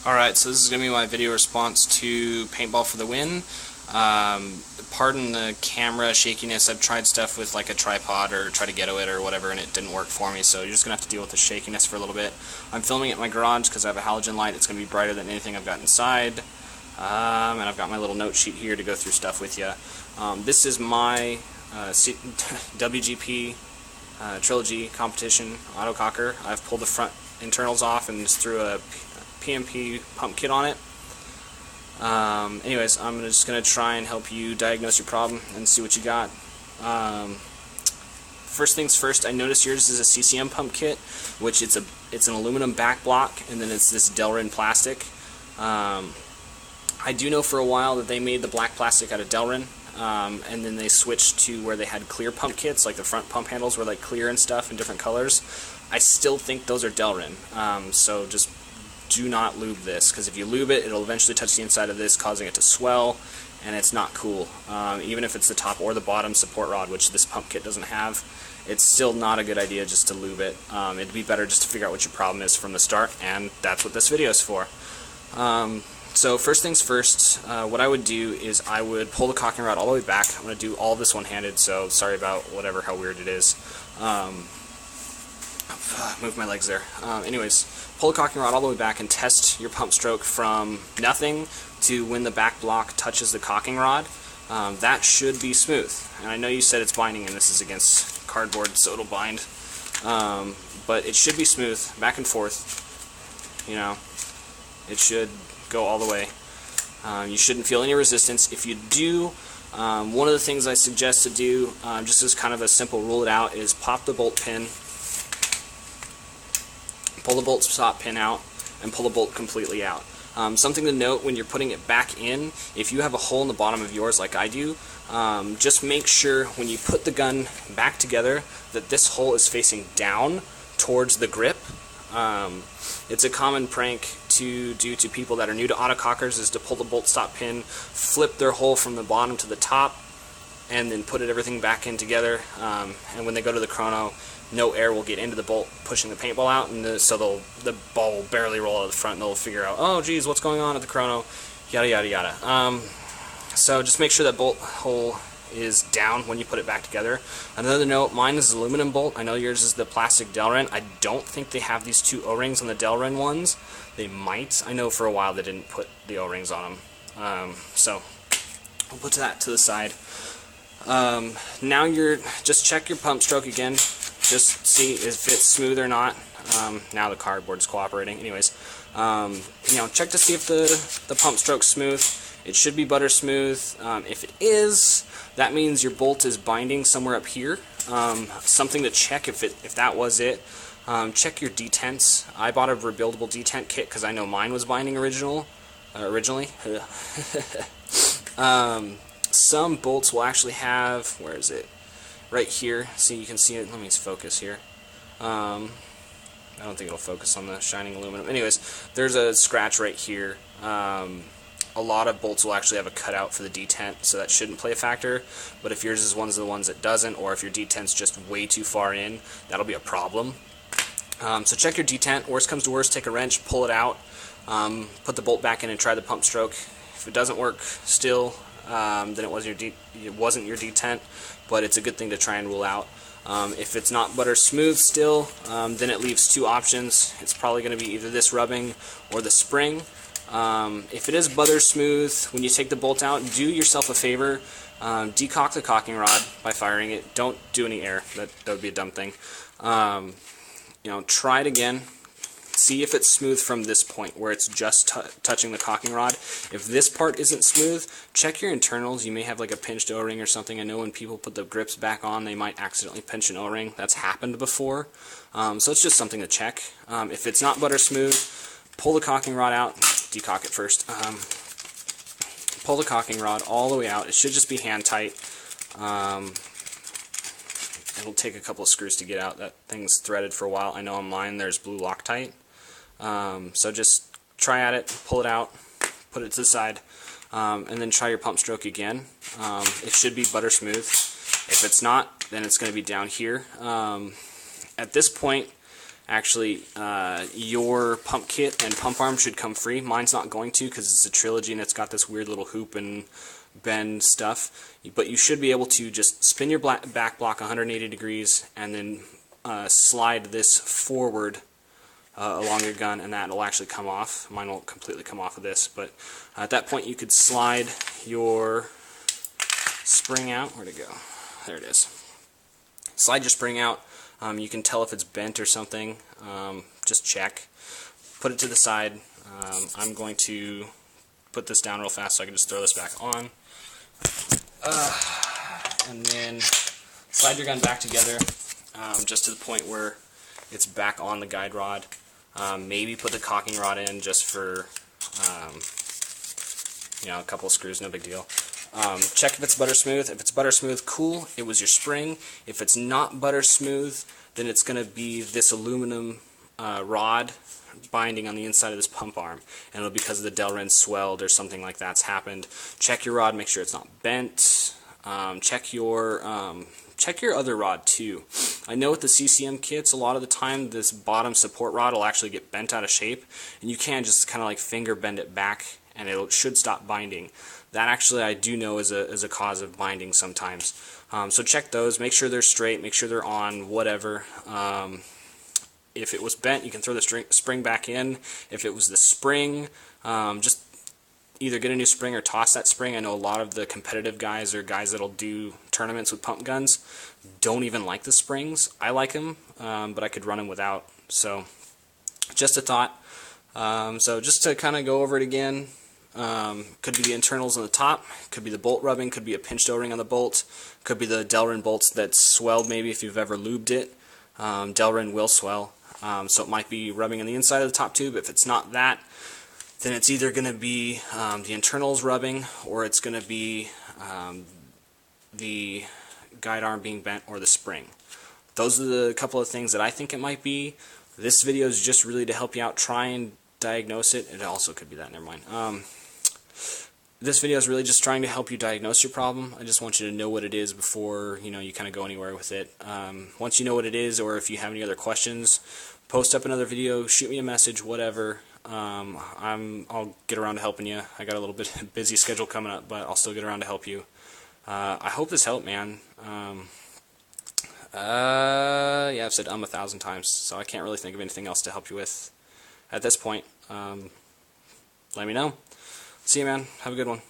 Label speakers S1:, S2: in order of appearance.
S1: Alright, so this is going to be my video response to Paintball for the Win. Pardon the camera shakiness. I've tried stuff with like a tripod or try to ghetto it or whatever and it didn't work for me, so you're just going to have to deal with the shakiness for a little bit. I'm filming at my garage because I have a halogen light. It's going to be brighter than anything I've got inside. And I've got my little note sheet here to go through stuff with you. This is my WGP Trilogy competition autococker. I've pulled the front internals off and just threw a PMP pump kit on it. Anyways, I'm just going to try and help you diagnose your problem and see what you got. First things first, I noticed yours is a CCM pump kit, which it's an aluminum back block, and then it's this Delrin plastic. I do know for a while that they made the black plastic out of Delrin, and then they switched to where they had clear pump kits, like the front pump handles were like clear and stuff in different colors. I still think those are Delrin, so just do not lube this, because if you lube it, it'll eventually touch the inside of this, causing it to swell, and it's not cool. Even if it's the top or the bottom support rod, which this pump kit doesn't have, it's still not a good idea just to lube it. It'd be better just to figure out what your problem is from the start, and that's what this video is for. So first things first, what I would do is I would pull the cocking rod all the way back. I'm going to do all this one-handed, so sorry about whatever, how weird it is. Move my legs there. Anyways, pull the cocking rod all the way back and test your pump stroke from nothing to when the back block touches the cocking rod. That should be smooth. And I know you said it's binding and this is against cardboard, so it'll bind. But it should be smooth, back and forth. You know, it should go all the way. You shouldn't feel any resistance. If you do, one of the things I suggest to do, just as kind of a simple rule it out, is pop the bolt pin, pull the bolt stop pin out, and pull the bolt completely out. Something to note when you're putting it back in, if you have a hole in the bottom of yours like I do, just make sure when you put the gun back together that this hole is facing down towards the grip. It's a common prank to do to people that are new to autocockers is to pull the bolt stop pin, flip their hole from the bottom to the top, and then put everything back in together. And when they go to the chrono, no air will get into the bolt, pushing the paintball out, and so the ball will barely roll out of the front, and they'll figure out, oh geez, what's going on at the chrono, yada yada yada. So just make sure that bolt hole is down when you put it back together. Another note, mine is aluminum bolt. I know yours is the plastic Delrin. I don't think they have these two O-rings on the Delrin ones. They might. I know for a while they didn't put the O-rings on them. So I'll put that to the side. Now just check your pump stroke again. Just see if it's smooth or not. Now the cardboard's cooperating. Anyways, you know, check to see if the pump stroke's smooth. It should be butter smooth. If it is, that means your bolt is binding somewhere up here. Something to check if that was it. Check your detents. I bought a rebuildable detent kit because I know mine was binding originally. Some bolts will actually have, where is it? Right here. See, you can see it. Let me focus here. I don't think it'll focus on the shining aluminum. Anyways, there's a scratch right here. A lot of bolts will actually have a cutout for the detent, so that shouldn't play a factor. But if yours is one of the ones that doesn't, or if your detent's just way too far in, that'll be a problem. So check your detent. Worst comes to worst, take a wrench, pull it out, put the bolt back in, and try the pump stroke. If it doesn't work still, then it wasn't your detent, but it's a good thing to try and rule out. If it's not butter smooth still, then it leaves two options. It's probably going to be either this rubbing or the spring. If it is butter smooth, when you take the bolt out, do yourself a favor. Decock the cocking rod by firing it. Don't do any air. That would be a dumb thing. You know, try it again. See if it's smooth from this point where it's just touching the cocking rod. If this part isn't smooth, check your internals. You may have like a pinched O-ring or something. I know when people put the grips back on, they might accidentally pinch an O-ring. That's happened before. So it's just something to check. If it's not butter smooth, pull the cocking rod out. Decock it first. Pull the cocking rod all the way out. It should just be hand tight. It'll take a couple of screws to get out. That thing's threaded for a while. I know on mine there's blue Loctite. So just try at it, pull it out, put it to the side, and then try your pump stroke again. It should be butter smooth. If it's not, then it's going to be down here. At this point, actually your pump kit and pump arm should come free. Mine's not going to because it's a trilogy and it's got this weird little hoop and bend stuff, but you should be able to just spin your back block 180 degrees and then slide this forward along your gun, and that will actually come off. Mine won't completely come off of this, but at that point you could slide your spring out. Where'd it go? There it is. Slide your spring out. You can tell if it's bent or something. Just check. Put it to the side. I'm going to put this down real fast so I can just throw this back on. And then slide your gun back together just to the point where it's back on the guide rod. Maybe put the caulking rod in just for a couple of screws, no big deal. Check if it's butter smooth. If it's butter smooth, cool, it was your spring. If it's not butter smooth, then it's going to be this aluminum rod binding on the inside of this pump arm, and it'll be because of the Delrin swelled or something like that's happened. Check your rod, make sure it's not bent. Check your other rod too. I know with the CCM kits, a lot of the time this bottom support rod will actually get bent out of shape, and you can just kind of like finger bend it back, and it should stop binding. That actually I do know is a cause of binding sometimes. So check those, make sure they're straight, make sure they're on, whatever. If it was bent, you can throw the spring back in. If it was the spring, just either get a new spring or toss that spring. I know a lot of the competitive guys or guys that'll do tournaments with pump guns don't even like the springs. I like them, but I could run them without. So just a thought. So just to kind of go over it again, could be the internals on the top, could be the bolt rubbing, could be a pinched O-ring on the bolt, could be the Delrin bolts that's swelled maybe if you've ever lubed it. Delrin will swell, so it might be rubbing on the inside of the top tube. If it's not that, then it's either going to be the internals rubbing, or it's going to be the guide arm being bent, or the spring. Those are the couple of things that I think it might be. This video is just really to help you out, try and diagnose it. It also could be that, never mind. This video is really just trying to help you diagnose your problem. I just want you to know what it is before you kind of go anywhere with it. Once you know what it is, or if you have any other questions, post up another video, shoot me a message, whatever. I'll get around to helping you. I got a little bit busy schedule coming up, but I'll still get around to help you. I hope this helped, man. Yeah, I've said 1,000 times, so I can't really think of anything else to help you with at this point. Let me know. See you, man. Have a good one.